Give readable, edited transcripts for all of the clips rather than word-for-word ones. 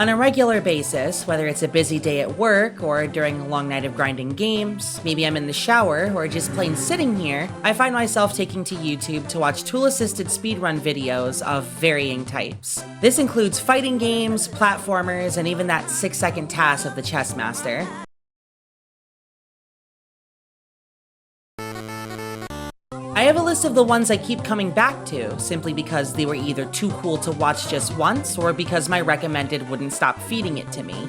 On a regular basis, whether it's a busy day at work or during a long night of grinding games, maybe I'm in the shower or just plain sitting here, I find myself taking to YouTube to watch tool-assisted speedrun videos of varying types. This includes fighting games, platformers, and even that 6-second TAS of the chess master. I have a list of the ones I keep coming back to, simply because they were either too cool to watch just once, or because my recommended wouldn't stop feeding it to me.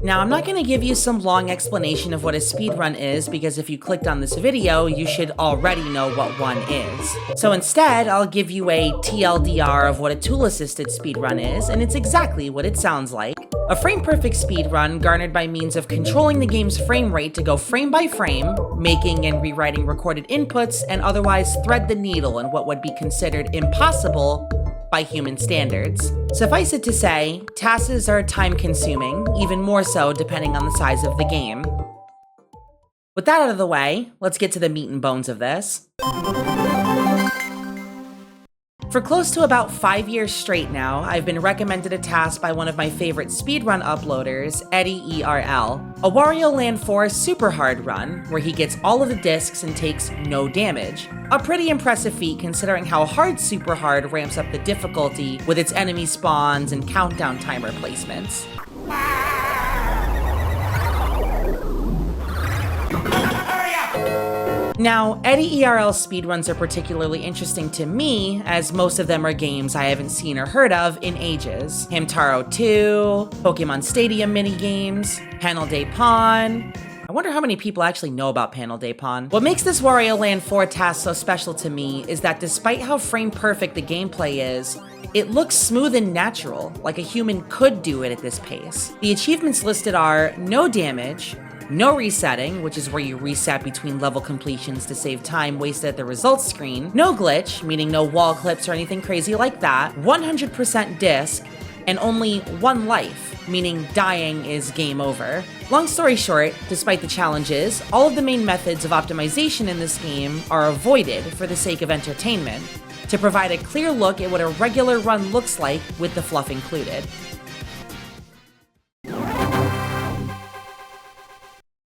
Now, I'm not going to give you some long explanation of what a speedrun is, because if you clicked on this video, you should already know what one is. So instead, I'll give you a TLDR of what a tool-assisted speedrun is, and it's exactly what it sounds like. A frame-perfect speedrun garnered by means of controlling the game's frame rate to go frame by frame, making and rewriting recorded inputs, and otherwise thread the needle in what would be considered impossible by human standards. Suffice it to say, TASs are time-consuming, even more so depending on the size of the game. With that out of the way, let's get to the meat and bones of this. For close to about 5 years straight now, I've been recommended a TAS by one of my favorite speedrun uploaders, ErL, a Wario Land 4 super hard run, where he gets all of the discs and takes no damage. A pretty impressive feat considering how hard super hard ramps up the difficulty with its enemy spawns and countdown timer placements. Now, ErL speedruns are particularly interesting to me, as most of them are games I haven't seen or heard of in ages. Hamtaro 2, Pokemon Stadium minigames, Panel de Pon. I wonder how many people actually know about Panel de Pon. What makes this Wario Land 4 TAS so special to me is that despite how frame-perfect the gameplay is, it looks smooth and natural, like a human could do it at this pace. The achievements listed are no damage, no resetting, which is where you reset between level completions to save time wasted at the results screen, no glitch, meaning no wall clips or anything crazy like that, 100% disc, and only one life, meaning dying is game over. Long story short, despite the challenges, all of the main methods of optimization in this game are avoided for the sake of entertainment, to provide a clear look at what a regular run looks like with the fluff included.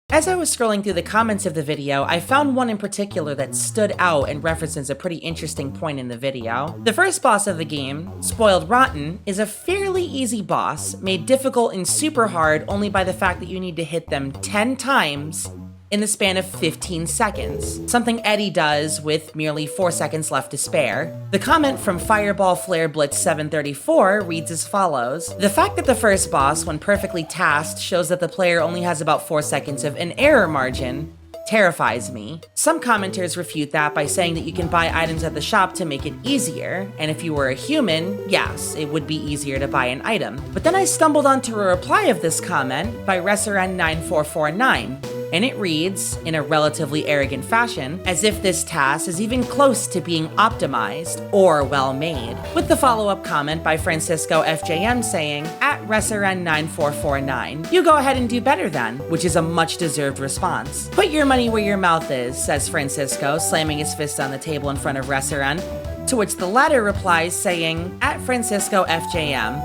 As I was scrolling through the comments of the video, I found one in particular that stood out and references a pretty interesting point in the video. The first boss of the game, Spoiled Rotten, is a fairly easy boss, made difficult and super hard only by the fact that you need to hit them 10 times in the span of 15 seconds, something Eddie does with merely 4 seconds left to spare. The comment from Fireball Flare Blitz 734 reads as follows: "The fact that the first boss, when perfectly tasked, shows that the player only has about 4 seconds of an error margin terrifies me." Some commenters refute that by saying that you can buy items at the shop to make it easier, and if you were a human, yes, it would be easier to buy an item. But then I stumbled onto a reply of this comment by Reseren9449, and it reads, in a relatively arrogant fashion, as if this TAS is even close to being optimized or well-made, with the follow-up comment by Francisco FJM saying, at Reseren9449, "You go ahead and do better then," which is a much-deserved response. "Put your money where your mouth is," says Francisco, slamming his fist on the table in front of Reseren, to which the latter replies saying, at Francisco FJM,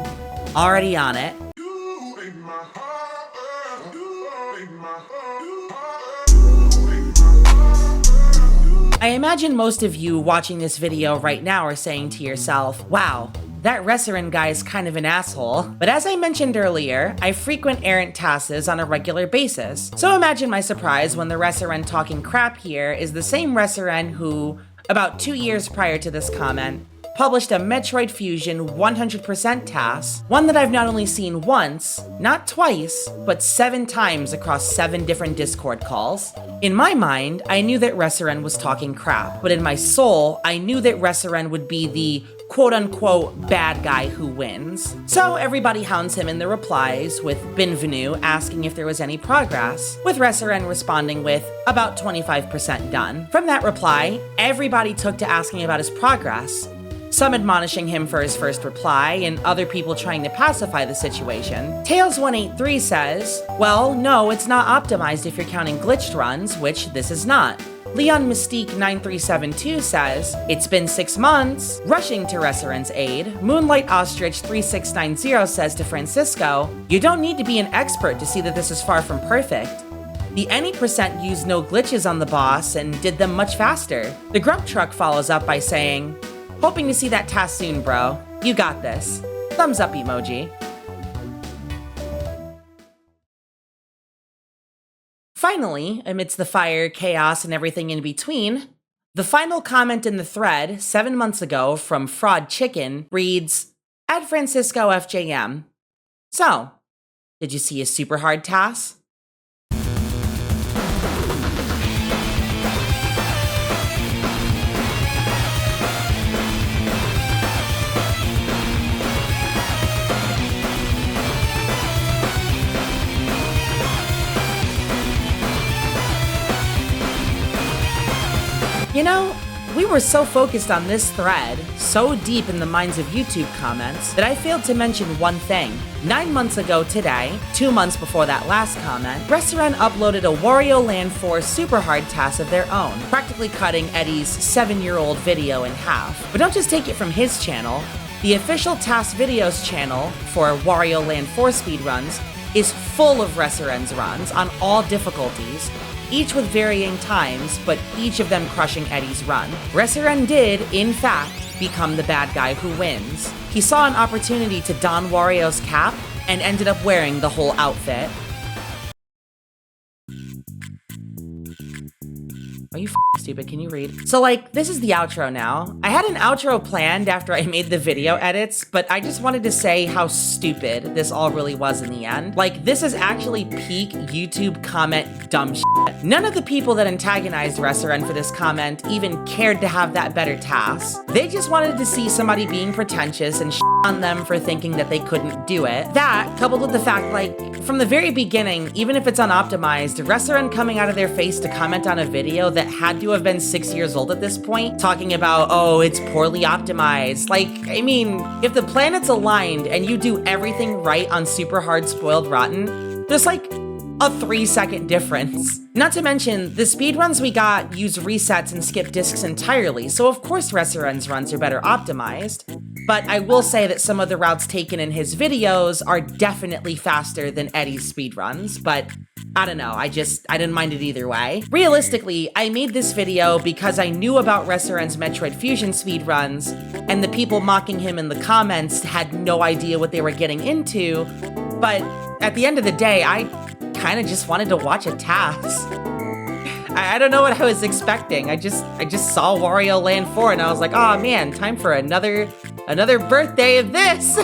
"Already on it." I imagine most of you watching this video right now are saying to yourself, wow, that Reseren guy is kind of an asshole. But as I mentioned earlier, I frequent errant TASs on a regular basis. So imagine my surprise when the Reseren talking crap here is the same Reseren who, about 2 years prior to this comment, published a Metroid Fusion 100% TAS, one that I've not only seen once, not twice, but 7 times across 7 different Discord calls. In my mind, I knew that Reseren was talking crap, but in my soul, I knew that Reseren would be the quote-unquote bad guy who wins. So everybody hounds him in the replies, with Bienvenue asking if there was any progress, with Reseren responding with about 25% done. From that reply, everybody took to asking about his progress, some admonishing him for his first reply, and other people trying to pacify the situation. Tails183 says, well, no, it's not optimized if you're counting glitched runs, which this is not. Leon Mystique 9372 says, "It's been 6 months." Rushing to Resseren's aid, Moonlight Ostrich 3690 says to Francisco, "You don't need to be an expert to see that this is far from perfect. The Any% used no glitches on the boss and did them much faster." The Grump Truck follows up by saying, "Hoping to see that TAS soon, bro. You got this." Thumbs up emoji. Finally, amidst the fire, chaos, and everything in between, the final comment in the thread 7 months ago from Fraud Chicken reads, "Add Francisco FJM. So, did you see a super hard TAS?" You know, we were so focused on this thread, so deep in the minds of YouTube comments, that I failed to mention one thing. 9 months ago today, 2 months before that last comment, Resseren uploaded a Wario Land 4 super hard TAS of their own, practically cutting Eddie's 7-year-old video in half. But don't just take it from his channel. The official TAS Videos channel for Wario Land 4 speedruns is full of Resseren's runs on all difficulties, each with varying times, but each of them crushing Eddie's run. Resseren did, in fact, become the bad guy who wins. He saw an opportunity to don Wario's cap and ended up wearing the whole outfit. Are you stupid? Can you read? So this is the outro now. I had an outro planned after I made the video edits, but I just wanted to say how stupid this all really was in the end. This is actually peak YouTube comment dumb shit. None of the people that antagonized Resseren for this comment even cared to have that better TAS. They just wanted to see somebody being pretentious and shit on them for thinking that they couldn't do it. That, coupled with the fact, from the very beginning, even if it's unoptimized, Resseren coming out of their face to comment on a video that had to have been 6 years old at this point, talking about, oh, it's poorly optimized. I mean, if the planets aligned and you do everything right on Super Hard Spoiled Rotten, there's a 3-second difference. Not to mention, the speedruns we got use resets and skip discs entirely, so of course Resseren's runs are better optimized. But I will say that some of the routes taken in his videos are definitely faster than Eddie's speedruns, but I don't know, I didn't mind it either way. Realistically, I made this video because I knew about Resseren's Metroid Fusion speedruns, and the people mocking him in the comments had no idea what they were getting into, but at the end of the day, I kind of just wanted to watch a TAS. I don't know what I was expecting. I just saw Wario Land 4 and I was like, oh man, time for another birthday of this.